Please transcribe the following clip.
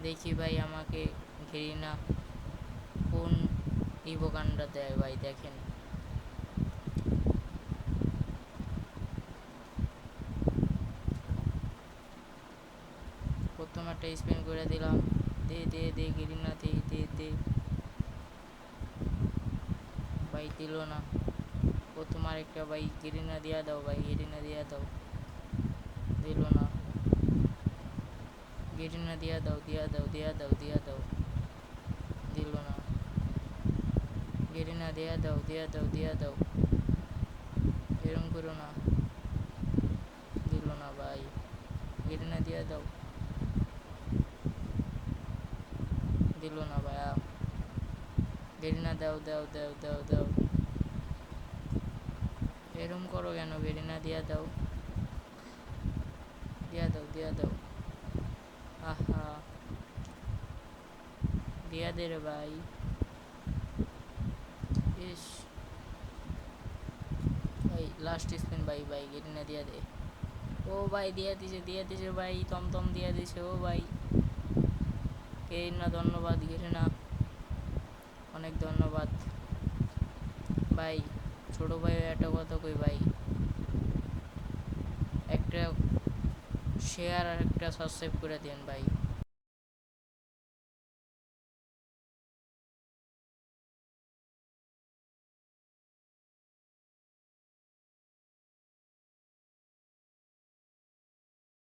দেখি ভাই আমাকে গেরিনা কোন ইভোগানটা দেয় ভাই, দেখেন। প্রথম একটা স্পিন করে দিলাম, দে দে দে গেরিনা, দে দে দে ভাই, দিল না। প্রথম আরেকটা ভাই, গেরিনা দিয়া দাও ভাই, গেরিনা দিয়া দাও, দিল না। গেরিনা দিয়া দাও, দিয়া দাও, দিয়া দাও, দিয়া দাও, দিল না। গেরিনা দিয়া দাও, দিয়া দাও, দিয়া দাও, এরম করো না, দিল না ভাই। গেরিনা দিয়া দাও, দিল না ভাইয়া। গেরিনা দাও দাও দাও দাও দাও, এরম করো কেন? গেরিনা দিয়া দাও, দিয়া দাও, দিয়া দাও, আহা, দিয়া দে রে ভাই। ইস ভাই, লাস্ট স্পিন ভাই, ভাই গেরিনা দিয়া দে। ও ভাই, দিয়া দিছে ভাই, তম দিয়া দিছে। ও ভাই গেরিনা, ধন্যবাদ গেরিনা, অনেক ধন্যবাদ ভাই। ছোট ভাই একটা কথা কই ভাই, একটা শেয়ার আর একটা সাবস্ক্রাইব করে দেন ভাই।